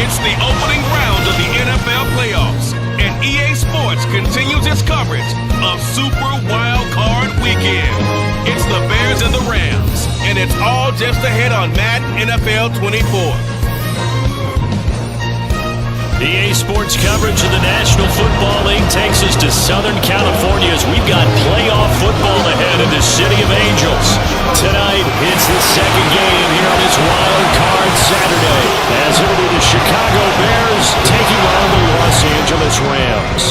It's the opening round of the NFL playoffs, and EA Sports continues its coverage of Super Wildcard Weekend. It's the Bears and the Rams, and it's all just ahead on Madden NFL 24. EA Sports coverage of the National Football League takes us to Southern California as we've got playoff football ahead in the City of Angels. Tonight, it's the second game here on this Wild Card Saturday, as it'll be the Chicago Bears taking on the Los Angeles Rams.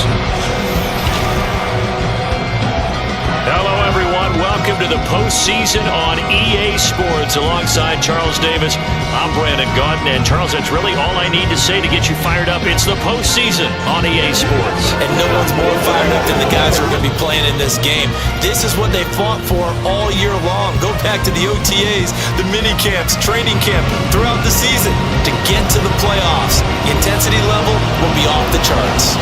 Hello, everyone. Welcome to the postseason on EA Sports. Alongside Charles Davis, I'm Brandon Gaudin. And Charles, that's really all I need to say to get you fired up. It's the postseason on EA Sports. And no one's more fired up than the guys who are going to be playing in this game. This is what they fought for all year long. Go back to the OTAs, the mini camps, training camp, throughout the season to get to the playoffs. The intensity level will be off the charts.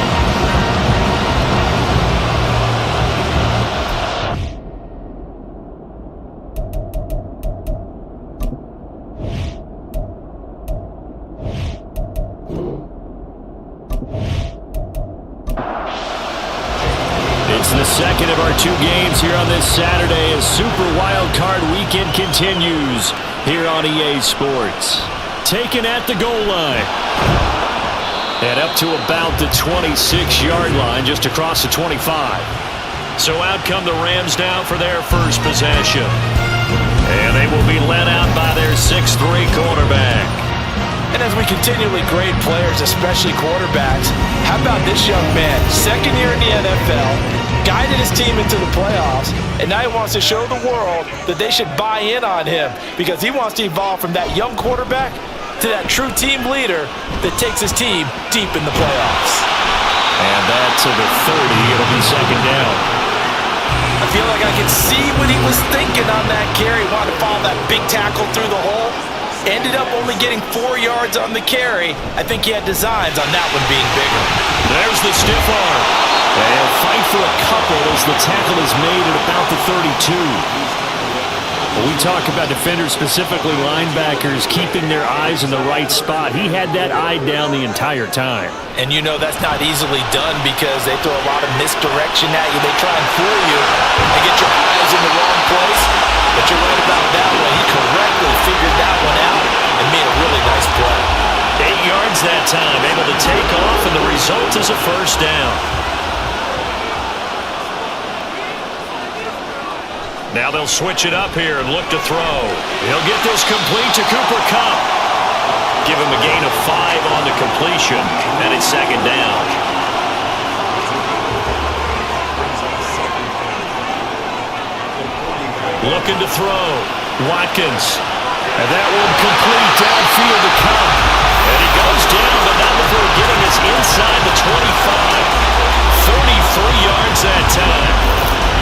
It's the second of our two games here on this Saturday as Super Wildcard Weekend continues here on EA Sports. Taken at the goal line. And up to about the 26-yard line, just across the 25. So out come the Rams now for their first possession. And they will be led out by their 6'3 quarterback. And as we continually grade players, especially quarterbacks, how about this young man? Second year in the NFL, guided his team into the playoffs, and now he wants to show the world that they should buy in on him because he wants to evolve from that young quarterback to that true team leader that takes his team deep in the playoffs. And that to the 30. It'll be second down. I feel like I can see what he was thinking on that carry. Wanted to follow that big tackle through the hole. Ended up only getting 4 yards on the carry. I think he had designs on that one being bigger. There's the stiff arm. They'll fight for a couple as the tackle is made at about the 32. When we talk about defenders, specifically linebackers, keeping their eyes in the right spot, he had that eye down the entire time. And you know that's not easily done because they throw a lot of misdirection at you. They try and fool you and get your eyes in the wrong place. But you're right about that one. He correctly figured that one out and made a really nice play. 8 yards that time, able to take off, and the result is a first down. Now they'll switch it up here and look to throw. He'll get this complete to Cooper Kupp. Give him a gain of 5 on the completion, and it's second down. Looking to throw. Watkins. And that one complete downfield to Kupp. And he goes down, but not before getting us inside the 25. 43 yards that time.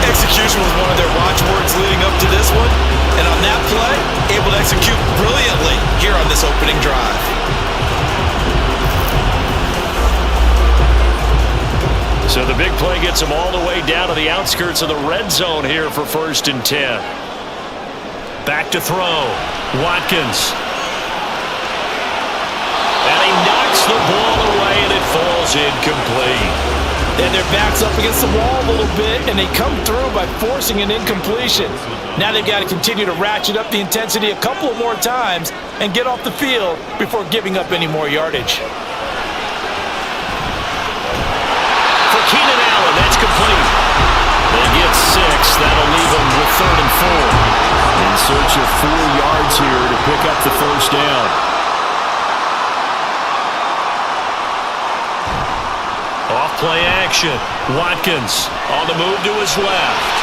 Execution was one of their watchwords leading up to this one. And on that play, able to execute brilliantly here on this opening drive. So the big play gets them all the way down to the outskirts of the red zone here for 1st and 10. Back to throw. Watkins. And he knocks the ball away and it falls incomplete. And their back's up against the wall a little bit, and they come through by forcing an incompletion. Now they've got to continue to ratchet up the intensity a couple of more times and get off the field before giving up any more yardage. For Keenan Allen, that's complete. They get 6. That'll leave them with 3rd and 4. In search of 4 yards here to pick up the first down. Off-play action. Watkins on the move to his left.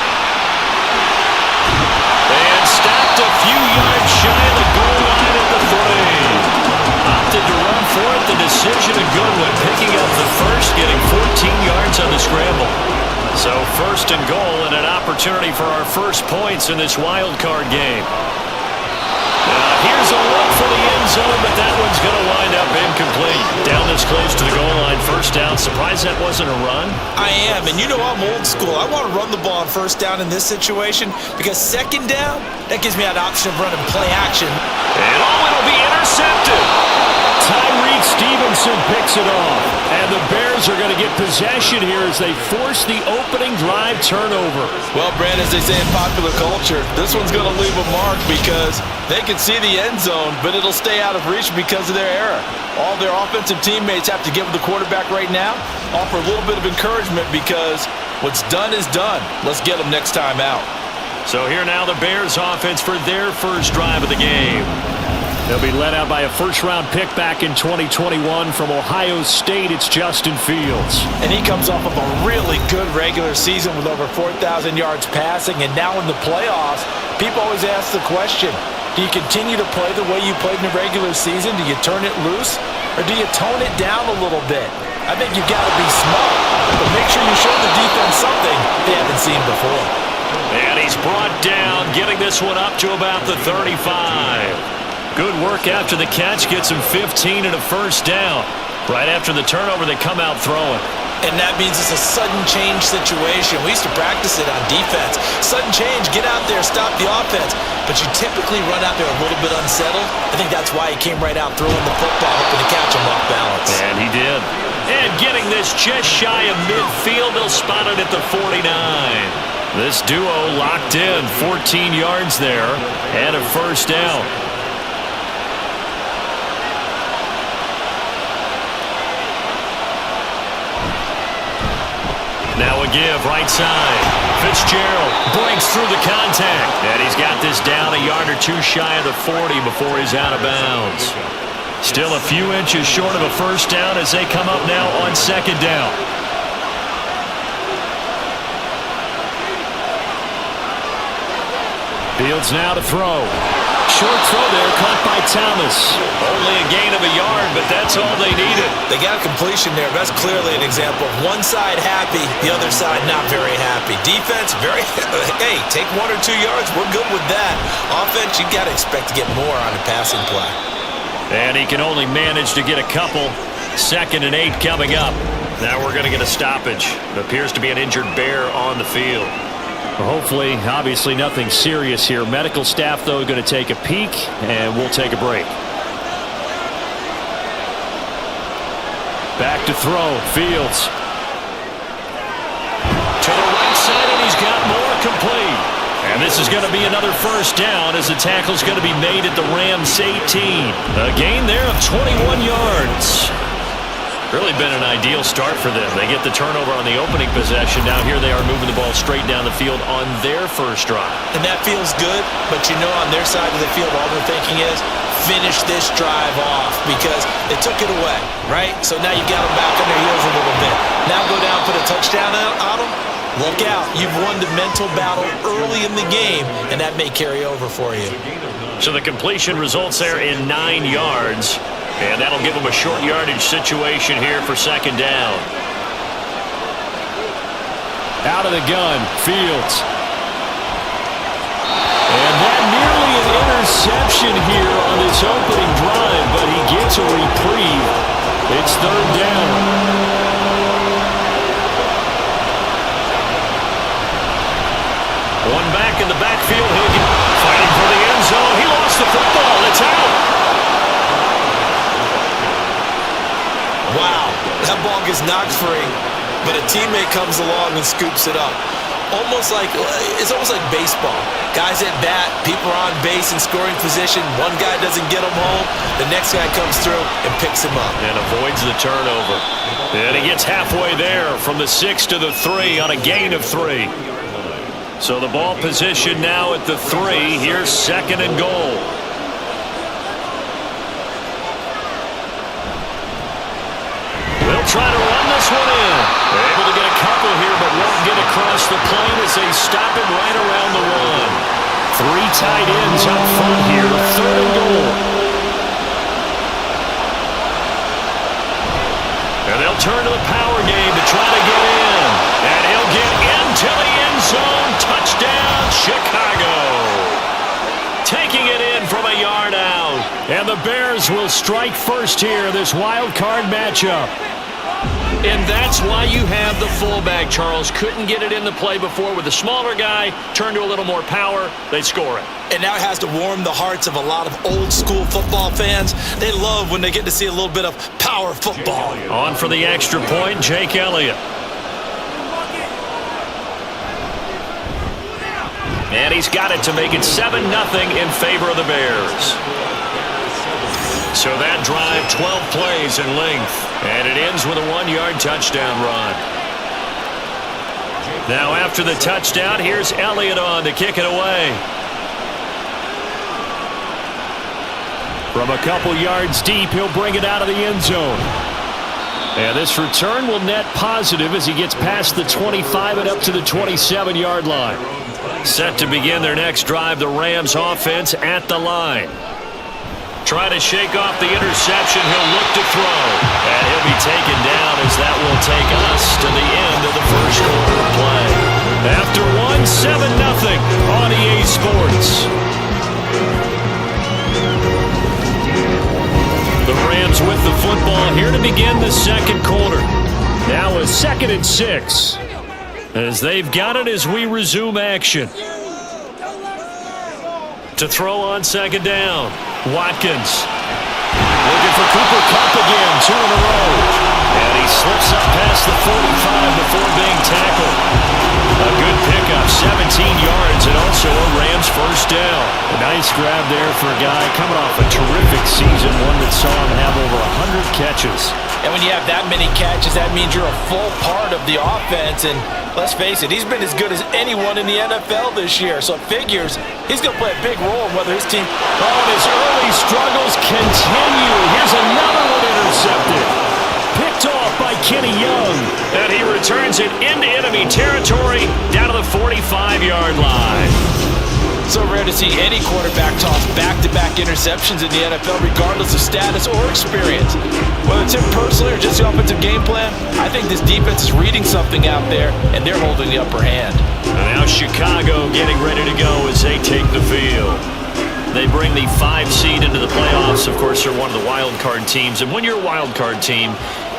And stopped a few yards shy of the goal line at the 3. Opted to run for it. The decision a good one. Picking up the first, getting 14 yards on the scramble. So 1st and goal and an opportunity for our first points in this wild card game. Here's a look for the end zone, but that one's going to wind up incomplete. Down this close to the goal line, first down. Surprised that wasn't a run? I am, and you know I'm old school. I want to run the ball on 1st down in this situation because 2nd down, that gives me that option of running play action. And it'll be intercepted. Tyreek Stevens picks it off. And the Bears are going to get possession here as they force the opening drive turnover. Well, Brand, as they say in popular culture, this one's going to leave a mark because they can see the end zone, but it'll stay out of reach because of their error. All their offensive teammates have to give the quarterback right now, offer a little bit of encouragement because what's done is done. Let's get them next time out. So here now the Bears offense for their first drive of the game. They'll be led out by a first-round pick back in 2021 from Ohio State. It's Justin Fields. And he comes off of a really good regular season with over 4,000 yards passing. And now in the playoffs, people always ask the question, do you continue to play the way you played in the regular season? Do you turn it loose? Or do you tone it down a little bit? I think you've got to be smart, but make sure you show the defense something they haven't seen before. And he's brought down, getting this one up to about the 35. Good work after the catch, gets him 15 and a first down. Right after the turnover, they come out throwing. And that means it's a sudden change situation. We used to practice it on defense. Sudden change, get out there, stop the offense. But you typically run out there a little bit unsettled. I think that's why he came right out throwing the football, hoping to catch him off balance. And he did. And getting this just shy of midfield, they'll spot it at the 49. This duo locked in, 14 yards there, and a first down. Now a give, right side. Fitzgerald breaks through the contact. And he's got this down a yard or two shy of the 40 before he's out of bounds. Still a few inches short of a first down as they come up now on second down. Fields now to throw. Short throw there, caught by Thomas. Only a gain of a yard, but that's all they needed. They got a completion there. That's clearly an example of one side happy, the other side not very happy. Defense, very, hey, take 1 or 2 yards. We're good with that. Offense, you got to expect to get more on a passing play. And he can only manage to get a couple. 2nd and 8 coming up. Now we're going to get a stoppage. It appears to be an injured Bear on the field. Hopefully, obviously nothing serious here. Medical staff, though, going to take a peek, and we'll take a break. Back to throw, Fields. To the right side, and he's got more complete. And this is going to be another first down as the tackle's going to be made at the Rams 18. A gain there of 21 yards. Really been an ideal start for them. They get the turnover on the opening possession. Now here they are moving the ball straight down the field on their first drive. And that feels good, but you know on their side of the field all they're thinking is finish this drive off because they took it away, right? So now you got them back on their heels a little bit. Now go down, put a touchdown on them. Look out. You've won the mental battle early in the game, and that may carry over for you. So the completion results there in 9 yards. And that'll give them a short yardage situation here for second down. Out of the gun, Fields. And that nearly an interception here on this opening drive, but he gets a reprieve. It's third down. One back in the backfield. Higgins fighting for the end zone. He lost the football. It's out. Wow, that ball gets knocked free, but a teammate comes along and scoops it up. It's almost like baseball. Guys at bat, people are on base in scoring position. One guy doesn't get him home, the next guy comes through and picks him up. And avoids the turnover. And he gets halfway there from the 6 to the 3 on a gain of 3. So the ball position now at the 3. Here's 2nd and goal. Try to run this one in. They're able to get a couple here, but won't get across the plane as they stop him right around the 1. 3 tight ends up front here. 3rd and goal. And they'll turn to the power game to try to get in. And he'll get into the end zone. Touchdown, Chicago. Taking it in from a yard out. And the Bears will strike first here, this wild card matchup. And that's why you have the fullback, Charles. Couldn't get it in the play before with the smaller guy. Turn to a little more power. They score it. And now it has to warm the hearts of a lot of old-school football fans. They love when they get to see a little bit of power football. On for the extra point, Jake Elliott. And he's got it to make it 7-0 in favor of the Bears. So that drive, 12 plays in length. And it ends with a 1-yard touchdown run. Now after the touchdown, here's Elliott on to kick it away. From a couple yards deep, he'll bring it out of the end zone. And this return will net positive as he gets past the 25 and up to the 27-yard line. Set to begin their next drive, the Rams offense at the line. Try to shake off the interception. He'll look to throw. And he'll be taken down as that will take us to the end of the first quarter of play. After 7-0 on EA Sports. The Rams with the football here to begin the second quarter. Now a 2nd and 6. As they've got it as we resume action. To throw on second down. Watkins. Looking for Cooper Kupp again. 2 in a row. And he slips up past the 45 before being tackled. A good pickup, 17 yards, and also a Rams first down. A nice grab there for a guy coming off a terrific season, one that saw him have over 100 catches. And when you have that many catches, that means you're a full part of the offense. And let's face it, he's been as good as anyone in the NFL this year. So it figures he's going to play a big role in whether his team... Oh, and his early struggles continue. Here's another one intercepted. Picked off by Kenny Young. And he returns it into enemy territory down to the 45-yard line. So rare to see any quarterback toss back-to-back interceptions in the NFL, regardless of status or experience. Whether it's him personally or just the offensive game plan, I think this defense is reading something out there, and they're holding the upper hand. And now Chicago getting ready to go as they take the field. They bring the 5 seed into the playoffs. Of course, they're one of the wildcard teams. And when you're a wildcard team,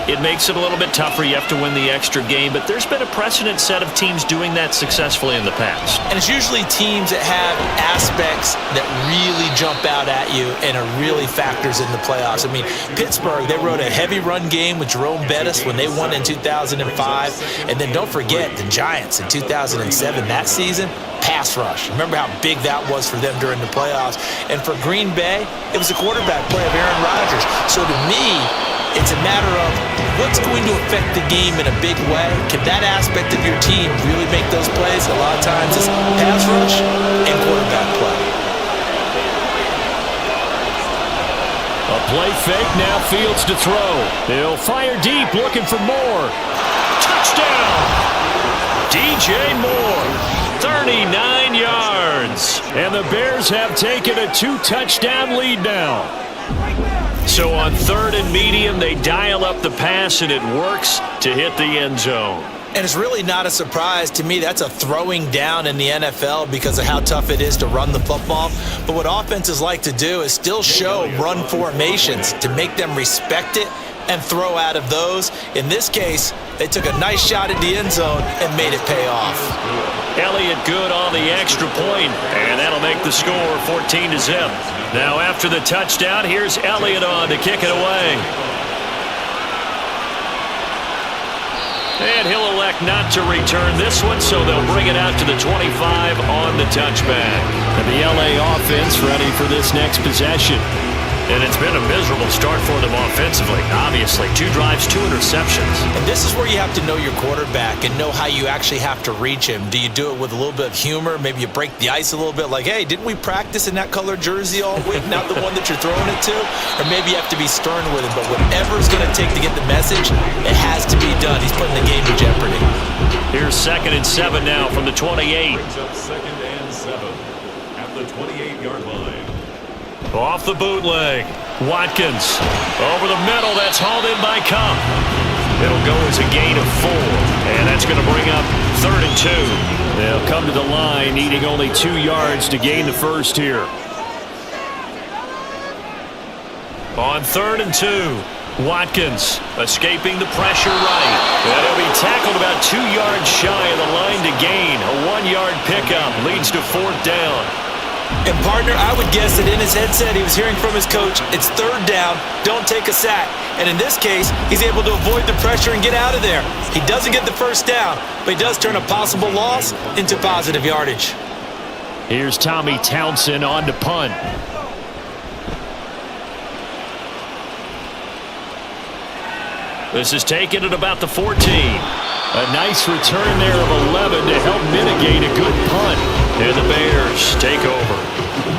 it makes it a little bit tougher. You have to win the extra game, but there's been a precedent set of teams doing that successfully in the past. And it's usually teams that have aspects that really jump out at you and are really factors in the playoffs. I mean, Pittsburgh, they rode a heavy run game with Jerome Bettis when they won in 2005. And then don't forget the Giants in 2007, that season, pass rush. Remember how big that was for them during the playoffs. And for Green Bay, it was a quarterback play of Aaron Rodgers. So to me, it's a matter of what's going to affect the game in a big way. Can that aspect of your team really make those plays? A lot of times it's pass rush and quarterback play. A play fake, now Fields to throw. He'll fire deep, looking for more. Touchdown! DJ Moore, 39 yards. And the Bears have taken a 2-touchdown lead now. So on 3rd and medium, they dial up the pass, and it works to hit the end zone. And it's really not a surprise to me. That's a throwing down in the NFL because of how tough it is to run the football. But what offenses like to do is still show run formations to make them respect it and throw out of those. In this case, they took a nice shot at the end zone and made it pay off. Elliott good on the extra point, and that'll make the score 14-0. Now after the touchdown, here's Elliott on to kick it away. And he'll elect not to return this one, so they'll bring it out to the 25 on the touchback. And the LA offense ready for this next possession. And it's been a miserable start for them offensively, obviously. 2 drives, 2 interceptions. And this is where you have to know your quarterback and know how you actually have to reach him. Do you do it with a little bit of humor? Maybe you break the ice a little bit, like, hey, didn't we practice in that color jersey all week, not the one that you're throwing it to? Or maybe you have to be stern with him. But whatever it's going to take to get the message, it has to be done. He's putting the game in jeopardy. Here's 2nd and 7 now from the 28. Brings up 2nd and 7 at the 28-yard line. Off the bootleg. Watkins. Over the middle. That's hauled in by Kupp. It'll go as a gain of 4. And that's going to bring up 3rd and 2. They'll come to the line, needing only 2 yards to gain the first here. On 3rd and 2. Watkins escaping the pressure right. And he'll be tackled about 2 yards shy of the line to gain. A 1-yard pickup leads to 4th down. And partner, I would guess that in his headset he was hearing from his coach, it's 3rd down, don't take a sack. And in this case, he's able to avoid the pressure and get out of there. He doesn't get the 1st down, but he does turn a possible loss into positive yardage. Here's Tommy Townsend on to punt. This is taken at about the 14. A nice return there of 11 to help mitigate a good punt. And the Bears take over.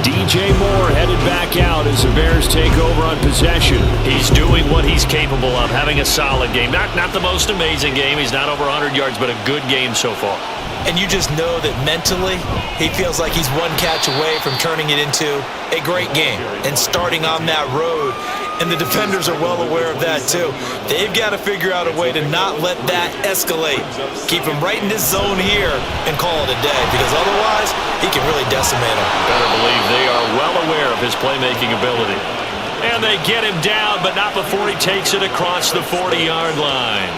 DJ Moore headed back out as the Bears take over on possession. He's doing what he's capable of, having a solid game. Not the most amazing game. He's not over 100 yards, but a good game so far. And you just know that mentally, he feels like he's one catch away from turning it into a great game and starting on that road. And the defenders are well aware of that too. They've got to figure out a way to not let that escalate. Keep him right in this zone here and call it a day, because otherwise he can really decimate him. Better believe they are well aware of his playmaking ability. And they get him down, but not before he takes it across the 40-yard line.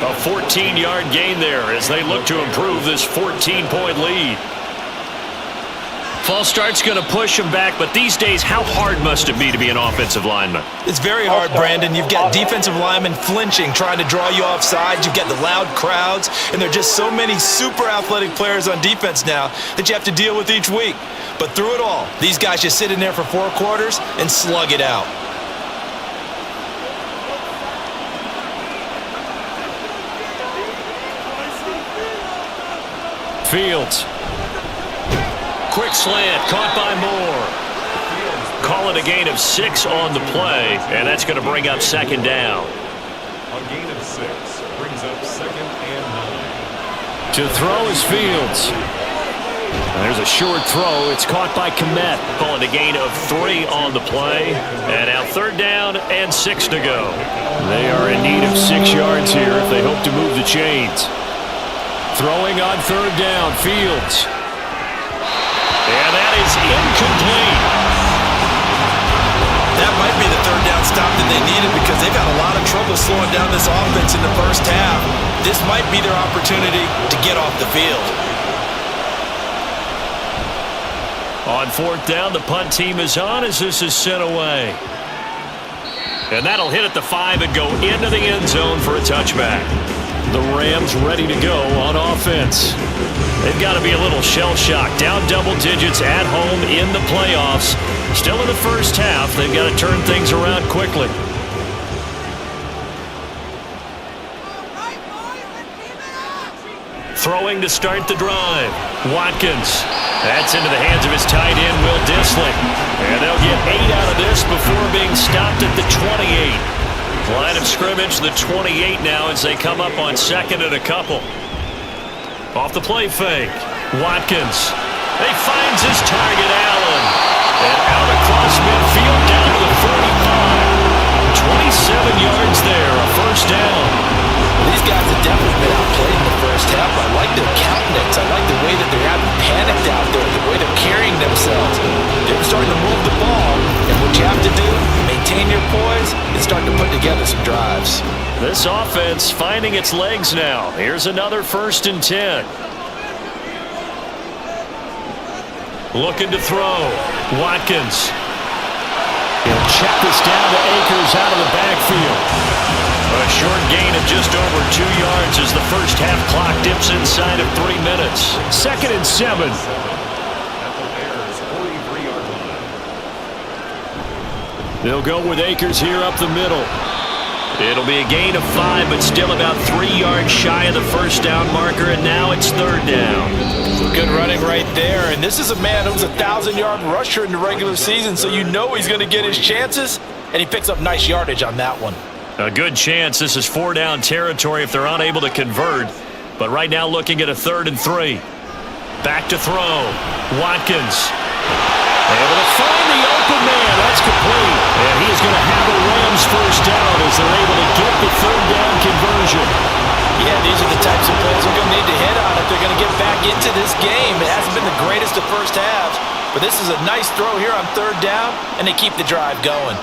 A 14-yard gain there as they look to improve this 14-point lead. False start's going to push him back, but these days, how hard must it be to be an offensive lineman? It's very hard, Brandon. You've got defensive linemen flinching, trying to draw you off sides. You've got the loud crowds, and there are just so many super athletic players on defense now that you have to deal with each week. But through it all, these guys just sit in there for 4 quarters and slug it out. Fields. Quick slant, caught by Moore. Call it a gain of 6 on the play, and that's going to bring up 2nd down. A gain of 6 brings up 2nd and 9. To throw is Fields. And there's a short throw. It's caught by Kmet. Call it a gain of 3 on the play. And now 3rd down and 6 to go. They are in need of 6 yards here if they hope to move the chains. Throwing on 3rd down, Fields. And that is incomplete. That might be the 3rd down stop that they needed, because they've had a lot of trouble slowing down this offense in the first half. This might be their opportunity to get off the field. On 4th down, the punt team is on as this is sent away. And that'll hit at the 5 and go into the end zone for a touchback. The Rams ready to go on offense. They've got to be a little shell-shocked. Down double digits at home in the playoffs. Still in the first half. They've got to turn things around quickly. Throwing to start the drive. Watkins. That's into the hands of his tight end, Will Dissling. And they'll get 8 out of this before being stopped at the 28. Line of scrimmage, the 28 now as they come up on 2nd and a couple. Off the play fake. Watkins. He finds his target, Allen. And out across midfield down to the 45. 27 yards there, a 1st down. These guys have definitely been outplayed in the first half. I like their countenance. I like the way that they haven't panicked out there, the way they're carrying themselves. They're starting to move the ball, and what you have to do, maintain your poise and start to put together some drives. This offense finding its legs now. Here's another 1st and 10. Looking to throw. Watkins. He'll check this down to Akers out of the backfield. A short gain of just over 2 yards as the first half clock dips inside of 3 minutes. 2nd and 7. At the Bears' 43-yard line. They'll go with Akers here up the middle. It'll be a gain of 5, but still about 3 yards shy of the 1st down marker, and now it's 3rd down. Good running right there, and this is a man who was a 1,000-yard rusher in the regular season, so you know he's going to get his chances, and he picks up nice yardage on that one. A good chance this is 4 down territory if they're unable to convert, but right now looking at a 3rd and 3. Back to throw. Watkins. Able to find the open man. That's complete. And he is going to have a Rams 1st down as they're able to get the 3rd down conversion. Yeah, these are the types of plays they're going to need to hit on if they're going to get back into this game. It hasn't been the greatest of first halves, but this is a nice throw here on 3rd down, and they keep the drive going.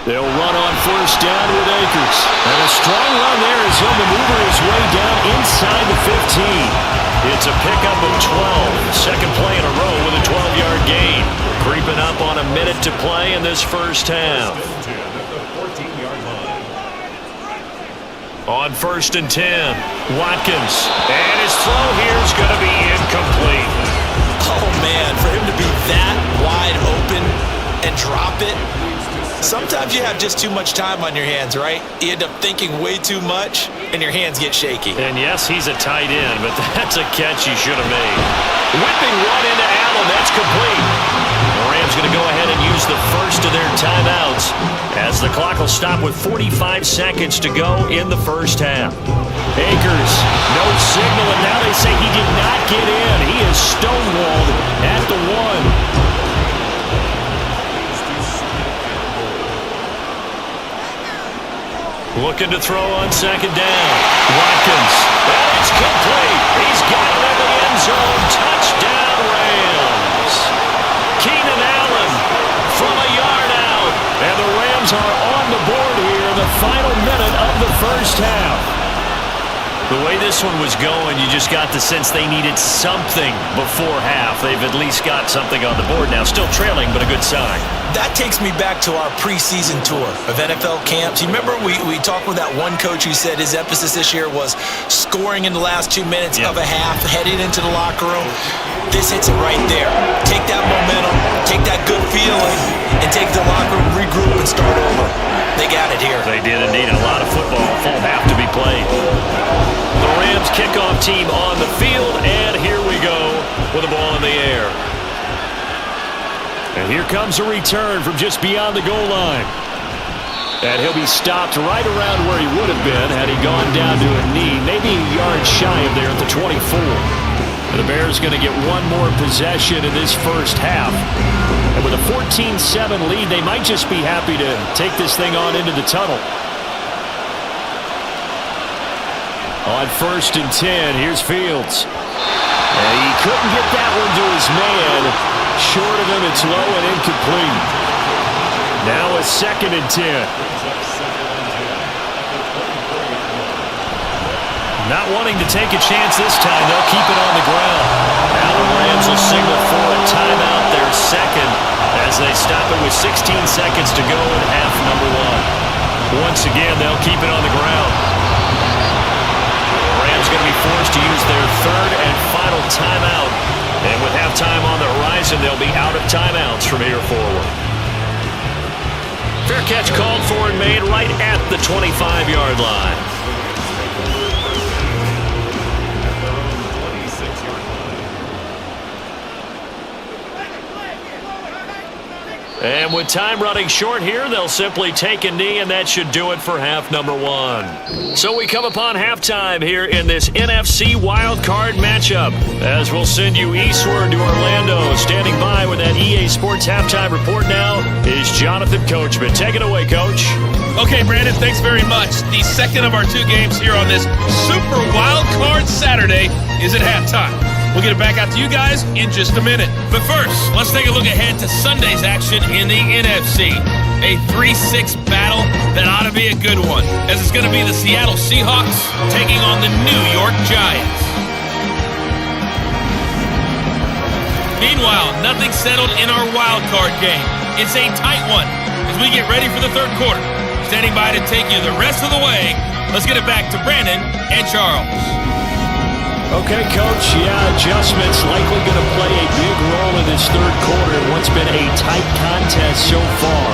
They'll run on first down with Akers. And a strong run there as he'll maneuver his way down inside the 15. It's a pickup of 12. Second play in a row with a 12-yard gain. Creeping up on a minute to play in this first half. On first and 10, Watkins. And his throw here is going to be incomplete. Oh, man, for him to be that wide open and drop it. Sometimes you have just too much time on your hands, right? You end up thinking way too much, and your hands get shaky. And yes, he's a tight end, but that's a catch he should have made. Whipping one into Allen, that's complete. The Rams going to go ahead and use the first of their timeouts as the clock will stop with 45 seconds to go in the first half. Akers, no signal, and now they say he did not get in. He is stonewalled at the 1. Looking to throw on second down. Watkins. And it's complete. He's got it in the end zone. Touchdown, Rams. Keenan Allen from a yard out. And the Rams are on the board here in the final minute of the first half. The way this one was going, you just got the sense they needed something before half. They've at least got something on the board now. Still trailing, but a good sign. That takes me back to our preseason tour of NFL camps. You remember we talked with that one coach who said his emphasis this year was scoring in the last 2 minutes of a half, heading into the locker room. This hits it right there. Take that momentum, take that good feeling, and take the locker room, regroup, and start over. They got it here. They did indeed. A lot of football, full half to be played. The Rams kickoff team on the field, and here we go with the ball in the air. And here comes a return from just beyond the goal line. And he'll be stopped right around where he would have been had he gone down to a knee, maybe a yard shy of there at the 24. And the Bears going to get one more possession in this first half. And with a 14-7 lead, they might just be happy to take this thing on into the tunnel. On first and 10, here's Fields. And he couldn't get that one to his man. Short of him, it's low and incomplete. Now a second and 10. Not wanting to take a chance this time, they'll keep it on the ground. Now the Rams will signal for a timeout, their second, as they stop it with 16 seconds to go in half number 1. Once again, they'll keep it on the ground. Going to be forced to use their third and final timeout. And with halftime on the horizon, they'll be out of timeouts from here forward. Fair catch called for and made right at the 25-yard line. And with time running short here, they'll simply take a knee, and that should do it for half number 1. So we come upon halftime here in this NFC Wildcard matchup, as we'll send you eastward to Orlando. Standing by with that EA Sports halftime report now is Jonathan Coachman. Take it away, Coach. Okay, Brandon, thanks very much. The second of our 2 games here on this Super Wildcard Saturday is at halftime. We'll get it back out to you guys in just a minute. But first, let's take a look ahead to Sunday's action in the NFC. A 3-6 battle that ought to be a good one, as it's going to be the Seattle Seahawks taking on the New York Giants. Meanwhile, nothing settled in our wild card game. It's a tight one as we get ready for the third quarter. Standing by to take you the rest of the way, let's get it back to Brandon and Charles. Okay, Coach, adjustments likely going to play a big role in this third quarter in what's been a tight contest so far.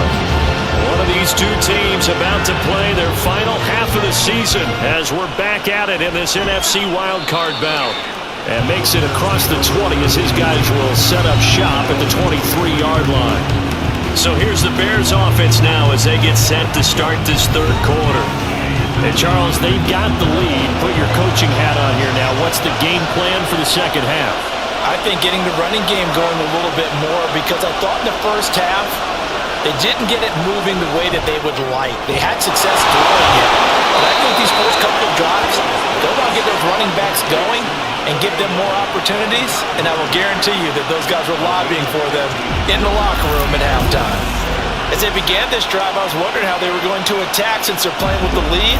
One of these 2 teams about to play their final half of the season as we're back at it in this NFC wildcard bout. And makes it across the 20 as his guys will set up shop at the 23-yard line. So here's the Bears offense now as they get set to start this third quarter. And Charles, they've got the lead. Put your coaching hat on here now. What's the game plan for the second half? I think getting the running game going a little bit more, because I thought in the first half they didn't get it moving the way that they would like. They had success throwing it. But I think these first couple of drives, they'll want to get those running backs going and give them more opportunities, and I will guarantee you that those guys were lobbying for them in the locker room at halftime. As they began this drive, I was wondering how they were going to attack since they're playing with the lead.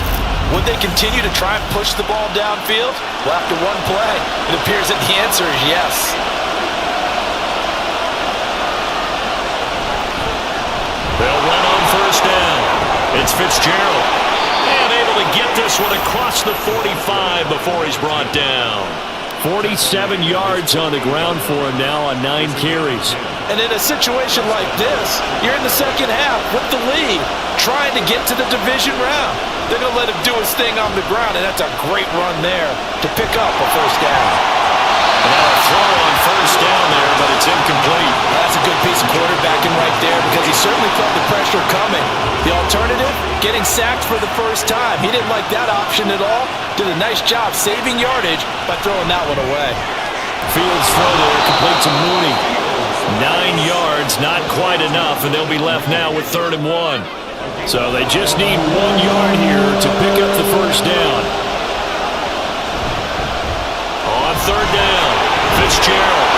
Would they continue to try and push the ball downfield? Well, after one play, it appears that the answer is yes. They'll run on first down. It's Fitzgerald. And able to get this one across the 45 before he's brought down. 47 yards on the ground for him now on 9 carries. And in a situation like this, you're in the second half with the lead, trying to get to the division round. They're going to let him do his thing on the ground, and that's a great run there to pick up a first down. Now a throw on first down there, but it's incomplete. That's a good piece of quarterbacking right there because he certainly felt the pressure coming. The alternative, getting sacked for the first time. He didn't like that option at all. Did a nice job saving yardage by throwing that one away. Fields throw there, complete to Mooney. 9 yards, not quite enough, and they'll be left now with 3rd and 1. So they just need 1 yard here to pick up the first down. On 3rd down, Fitzgerald.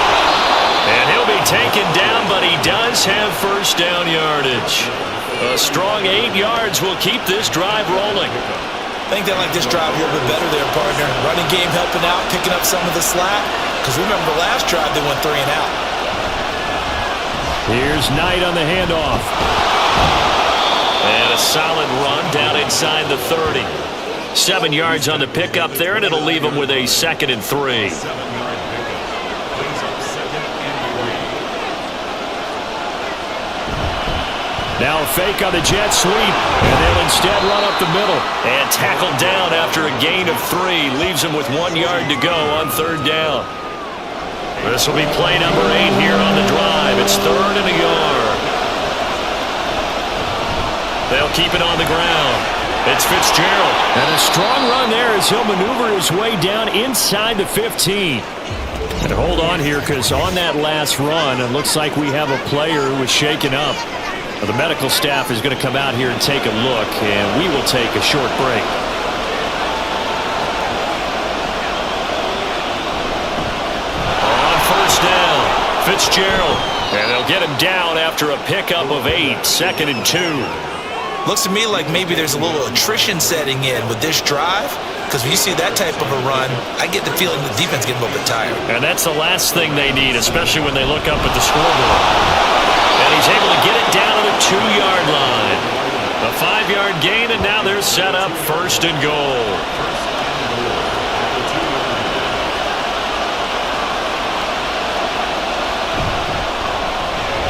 And he'll be taken down, but he does have first down yardage. A strong 8 yards will keep this drive rolling. I think they like this drive a little bit better there, partner. Running game helping out, picking up some of the slack. Because remember the last drive, they went 3 and out. Here's Knight on the handoff. And a solid run down inside the 30. 7 yards on the pickup there, and it'll leave him with a 2nd and 3. 7-yard pickup. Brings up 2nd and 3. Now a fake on the jet sweep, and they'll instead run up the middle. And tackled down after a gain of 3. Leaves him with 1 yard to go on 3rd down. This will be play number 8 here on the drive. It's 3rd and a yard. They'll keep it on the ground. It's Fitzgerald. And a strong run there as he'll maneuver his way down inside the 15. And hold on here because on that last run, it looks like we have a player who was shaken up. The medical staff is going to come out here and take a look, and we will take a short break. On first down, Fitzgerald. And they'll get him down after a pickup of 8, 2nd and 2. Looks to me like maybe there's a little attrition setting in with this drive. Because when you see that type of a run, I get the feeling the defense getting a little bit tired. And that's the last thing they need, especially when they look up at the scoreboard. And he's able to get it down to the 2-yard line. A 5-yard gain, and now they're set up 1st and goal.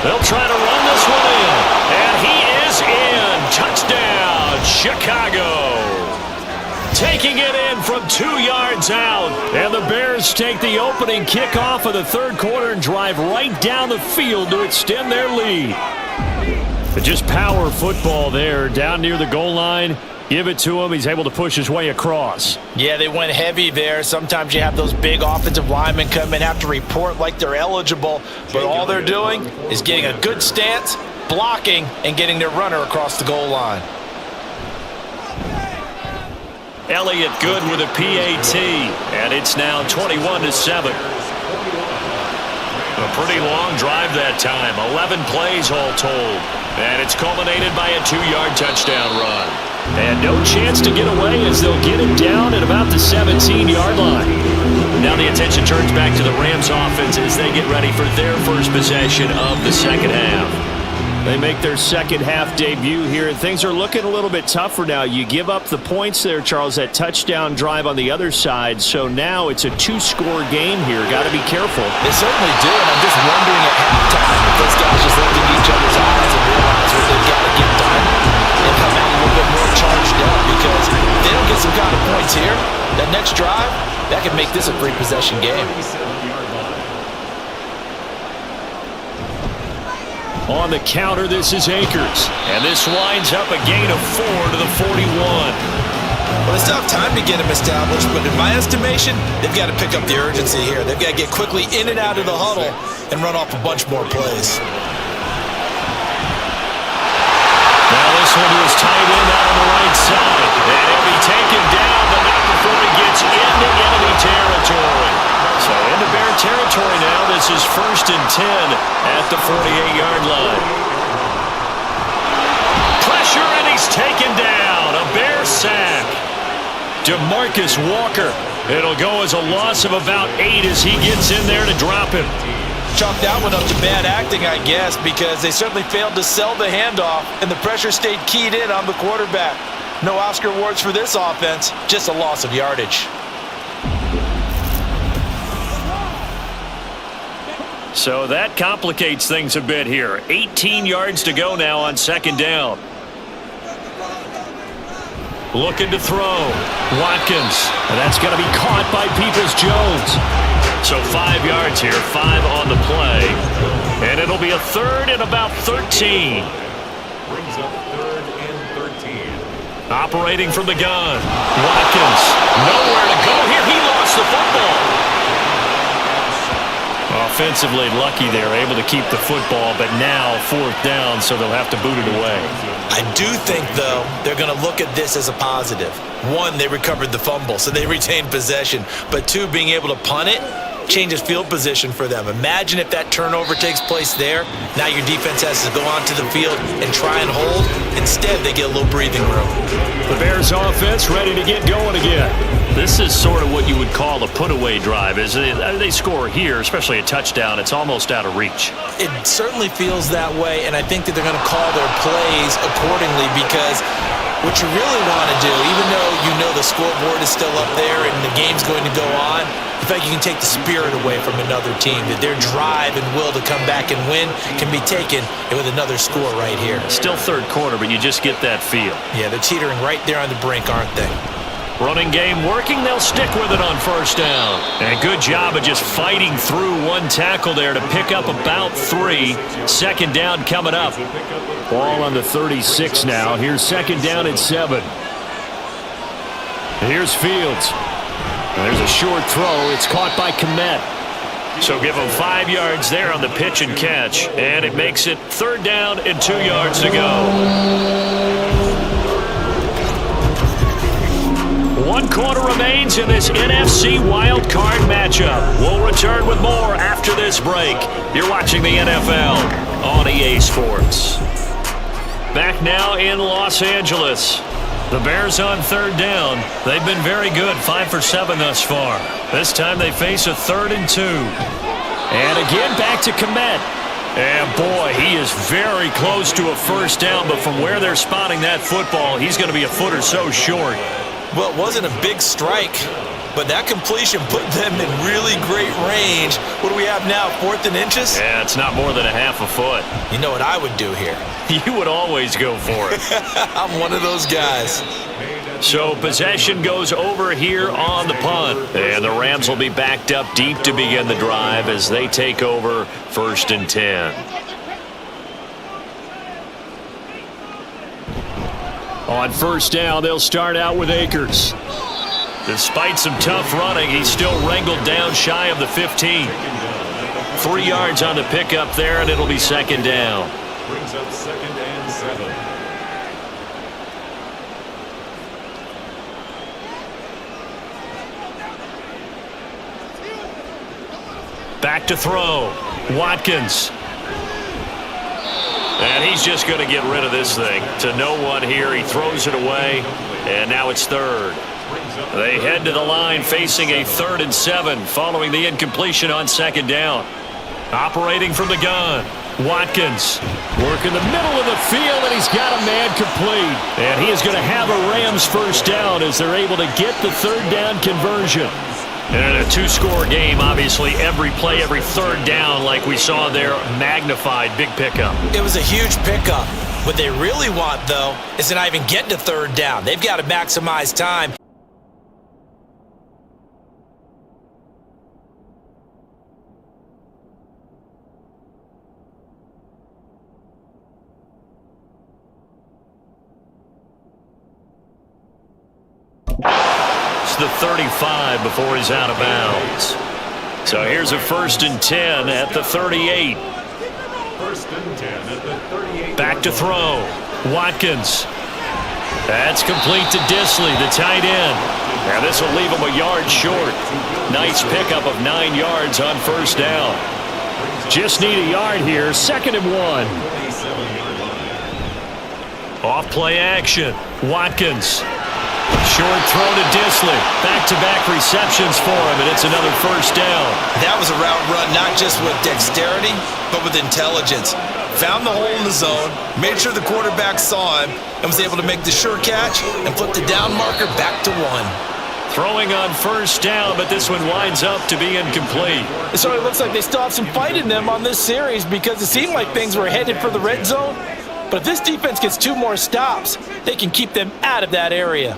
They'll try to run this one in. And he is in. Touchdown, Chicago. Taking it in from 2 yards out. And the Bears take the opening kickoff of the 3rd quarter and drive right down the field to extend their lead. But just power football there down near the goal line. Give it to him. He's able to push his way across. Yeah, they went heavy there. Sometimes you have those big offensive linemen come in, have to report like they're eligible. But all they're doing is getting a good stance, blocking, and getting their runner across the goal line. Elliott good with a PAT, and it's now 21-7. A pretty long drive that time, 11 plays all told. And it's culminated by a 2-yard touchdown run. And no chance to get away as they'll get it down at about the 17-yard line. Now the attention turns back to the Rams offense as they get ready for their first possession of the second half. They make their second half debut here, and things are looking a little bit tougher now. You give up the points there, Charles, that touchdown drive on the other side. So now it's a 2-score game here. Got to be careful. They certainly do, and I'm just wondering at halftime if those guys just look into each other's eyes and realize what they've got to get done and come out a little bit more charged up, because if they don't get some kind of points here, that next drive, that could make this a 3-possession game. On the counter, this is Akers. And this winds up a gain of 4 to the 41. Well, they still have time to get him established, but in my estimation, they've got to pick up the urgency here. They've got to get quickly in and out of the huddle and run off a bunch more plays. Now this one to his tight end out on the right side. And he'll be taken down, but not before he gets into enemy territory. So into Bear territory now. This is 1st and 10 at the 48-yard line. taken down. A Bear sack. DeMarcus Walker. It'll go as a loss of about 8 as he gets in there to drop him. Chalk that one up to bad acting, I guess, because they certainly failed to sell the handoff, and the pressure stayed keyed in on the quarterback. No Oscar awards for this offense, just a loss of yardage. So that complicates things a bit here. 18 yards to go now on second down. Looking to throw. Watkins. And that's going to be caught by Peoples-Jones. So 5 yards here, 5 on the play. And it'll be a third and about 13. Brings up third and 13. Operating from the gun. Watkins. Nowhere to go here. He lost the football. Offensively lucky they're able to keep the football, but now fourth down, so they'll have to boot it away. I do think, though, they're going to look at this as a positive. One, they recovered the fumble, so they retained possession. But two, being able to punt it changes field position for them. Imagine if that turnover takes place there. Now your defense has to go onto the field and try and hold. Instead, they get a little breathing room. The Bears offense ready to get going again. This is sort of what you would call a put-away drive, isn't it? They score here, especially a touchdown. It's almost out of reach. It certainly feels that way, and I think that they're going to call their plays accordingly, because what you really want to do, even though you know the scoreboard is still up there and the game's going to go on, I feel like you can take the spirit away from another team, that their drive and will to come back and win can be taken with another score right here. Still third quarter, but you just get that feel. Yeah, they're teetering right there on the brink, aren't they? Running game working. They'll stick with it on first down. And a good job of just fighting through one tackle there to pick up about 3. Second down coming up. Ball on the 36 now. Here's second down and 7. Here's Fields. There's a short throw. It's caught by Kmet. So give them 5 yards there on the pitch and catch. And it makes it third down and 2 yards to go. 1 quarter remains in this NFC Wildcard matchup. We'll return with more after this break. You're watching the NFL on EA Sports. Back now in Los Angeles. The Bears on third down. They've been very good, 5 for 7 thus far. This time they face a 3rd and 2. And again back to Kmet. And boy, he is very close to a first down, but from where they're spotting that football, he's going to be a foot or so short. Well, it wasn't a big strike, but that completion put them in really great range. What do we have now, 4th and inches? Yeah, it's not more than a half a foot. You know what I would do here? You would always go for it. I'm one of those guys. So possession goes over here on the punt. And the Rams will be backed up deep to begin the drive as they take over 1st and 10. On first down, they'll start out with Akers. Despite some tough running, he's still wrangled down shy of the 15. 3 yards on the pickup there, and it'll be second down. Brings up second and 7. Back to throw. Watkins. And he's just going to get rid of this thing. To no one here. He throws it away. And now it's third. They head to the line facing a 3rd and 7 following the incompletion on second down. Operating from the gun. Watkins. Working the middle of the field, and he's got a man complete. And he is going to have a Rams first down as they're able to get the third down conversion. And in a 2-score game, obviously, every play, every third down, like we saw there, magnified, big pickup. It was a huge pickup. What they really want, though, is to not even get to third down. They've got to maximize time. The 35 before he's out of bounds. So here's a 1st and 10 at the 38. 1st and 10 at the 38. Back to throw. Watkins. That's complete to Disley, the tight end. Now this will leave him a yard short. Nice pickup of 9 yards on first down. Just need a yard here. 2nd and 1. Off play action. Watkins. Short throw to Disley. Back-to-back receptions for him, and it's another first down. That was a route run not just with dexterity, but with intelligence. Found the hole in the zone, made sure the quarterback saw him, and was able to make the sure catch and flip the down marker back to 1. Throwing on first down, but this one winds up to be incomplete. So it looks like they still have some fight in them on this series because it seemed like things were headed for the red zone. But if this defense gets 2 more stops, they can keep them out of that area.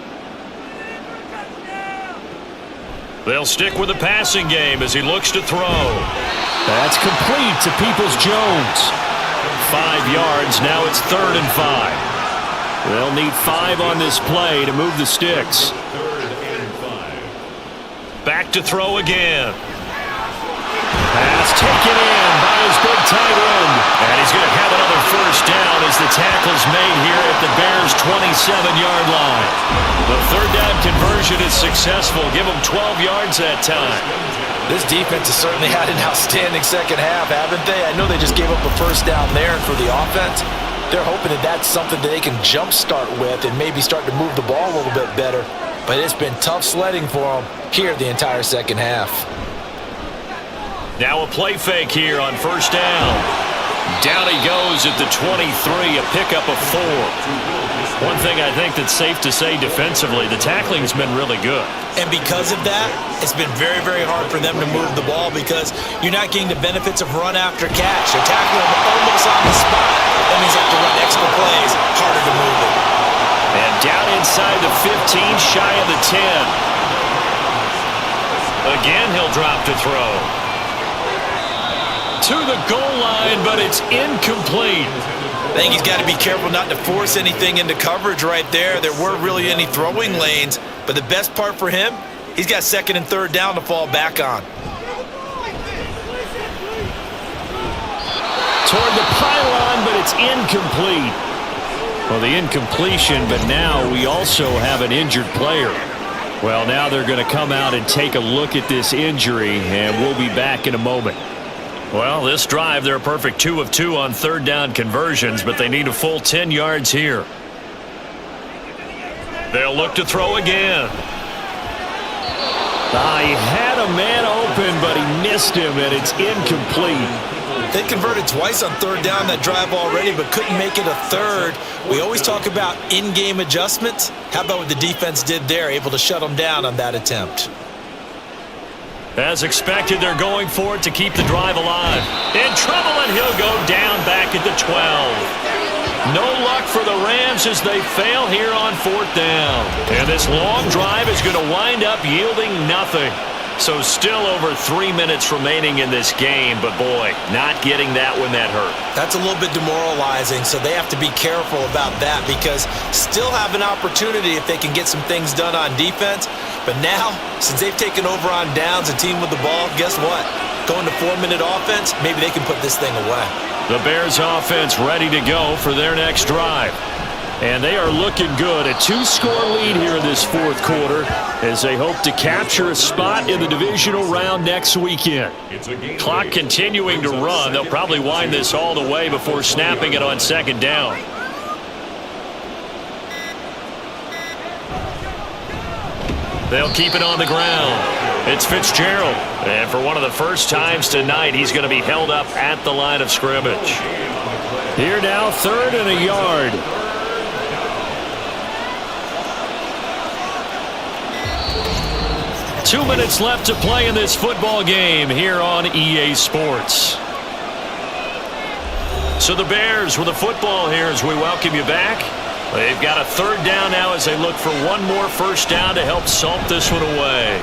They'll stick with the passing game as he looks to throw. That's complete to Peoples-Jones. 5 yards, now it's 3rd and 5. They'll need 5 on this play to move the sticks. Back to throw again. Pass taken in by his big tight end. And he's going to have another first down as the tackle's made here at the Bears' 27-yard line. The 3rd down conversion is successful. Give them 12 yards that time. This defense has certainly had an outstanding second half, haven't they? I know they just gave up a first down there, and for the offense, they're hoping that that's something that they can jumpstart with and maybe start to move the ball a little bit better. But it's been tough sledding for them here the entire second half. Now a play fake here on first down. Down he goes at the 23, a pickup of 4. One thing I think that's safe to say defensively, the tackling's been really good. And because of that, it's been very, very hard for them to move the ball because you're not getting the benefits of run after catch. You're tackling them almost on the spot. That means you have to run extra plays, harder to move it. And down inside the 15, shy of the 10. Again, he'll drop to throw. To the goal line, but it's incomplete. I think he's got to be careful not to force anything into coverage right there. There weren't really any throwing lanes, but the best part for him, he's got 2nd and 3rd down to fall back on. Toward the pylon, but it's incomplete. Well, the incompletion, but now we also have an injured player. Well, now they're going to come out and take a look at this injury, and we'll be back in a moment. Well, this drive, they're a perfect 2 of 2 on 3rd down conversions, but they need a full 10 yards here. They'll look to throw again. He had a man open, but he missed him, and it's incomplete. They converted twice on 3rd down that drive already, but couldn't make it a 3rd. We always talk about in-game adjustments. How about what the defense did there, able to shut them down on that attempt? As expected, they're going for it to keep the drive alive. In trouble, and he'll go down back at the 12. No luck for the Rams as they fail here on 4th down. And this long drive is going to wind up yielding nothing. So still over 3 minutes remaining in this game, but boy, not getting that when that hurt. That's a little bit demoralizing, so they have to be careful about that because still have an opportunity if they can get some things done on defense. But now, since they've taken over on downs and team with the ball, guess what? Going to 4-minute offense, maybe they can put this thing away. The Bears offense ready to go for their next drive. And they are looking good. A 2-score lead here in this 4th quarter as they hope to capture a spot in the divisional round next weekend. Clock continuing to run. They'll probably wind this all the way before snapping it on 2nd down. They'll keep it on the ground. It's Fitzgerald. And for one of the first times tonight, he's going to be held up at the line of scrimmage. Here now, 3rd and a yard. Two minutes left to play in this football game here on EA Sports. So the Bears with the football here as we welcome you back. They've got a 3rd down now as they look for one more first down to help salt this one away.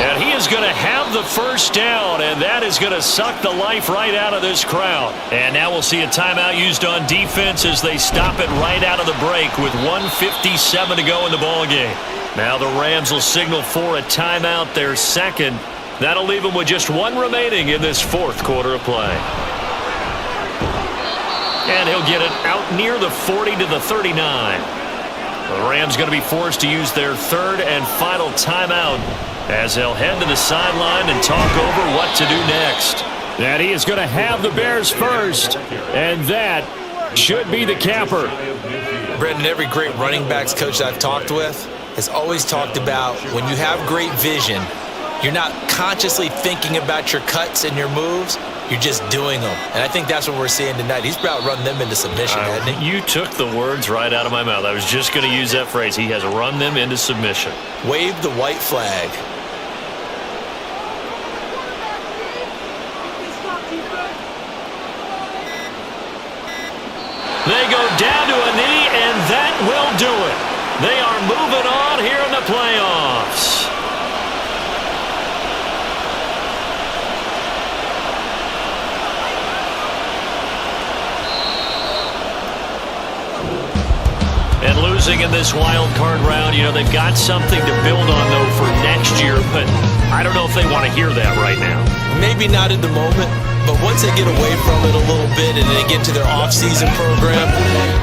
And he is going to have the first down, and that is going to suck the life right out of this crowd. And now we'll see a timeout used on defense as they stop it right out of the break with 1:57 to go in the ballgame. Now the Rams will signal for a timeout, their 2nd. That'll leave them with just 1 remaining in this 4th quarter of play. And he'll get it out near the 40 to the 39. The Rams going to be forced to use their 3rd and final timeout as they'll head to the sideline and talk over what to do next. And he is going to have the Bears first, and that should be the capper. Brendan, every great running backs coach I've talked with has always talked about when you have great vision, you're not consciously thinking about your cuts and your moves. You're just doing them. And I think that's what we're seeing tonight. He's about run them into submission, hasn't he? You took the words right out of my mouth. I was just going to use that phrase. He has run them into submission. Wave the white flag. They go down to a knee, and that will do it. They are moving on here in the playoffs. And losing in this wild card round, you know, they've got something to build on, though, for next year. But I don't know if they want to hear that right now. Maybe not in the moment, but once they get away from it a little bit and they get to their off-season program,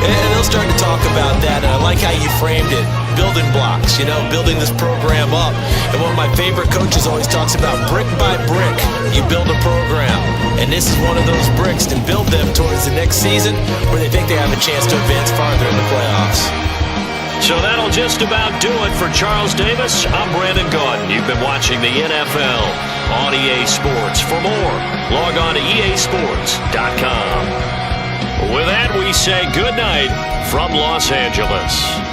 and they'll start to talk about that. And I like how you framed it, building blocks, you know, building this program up. And one of my favorite coaches always talks about brick by brick, you build a program. And this is one of those bricks to build them towards the next season where they think they have a chance to advance farther in the playoffs. So that'll just about do it for Charles Davis. I'm Brandon Gaudin. You've been watching the NFL on EA Sports. For more, log on to easports.com. With that, we say good night from Los Angeles.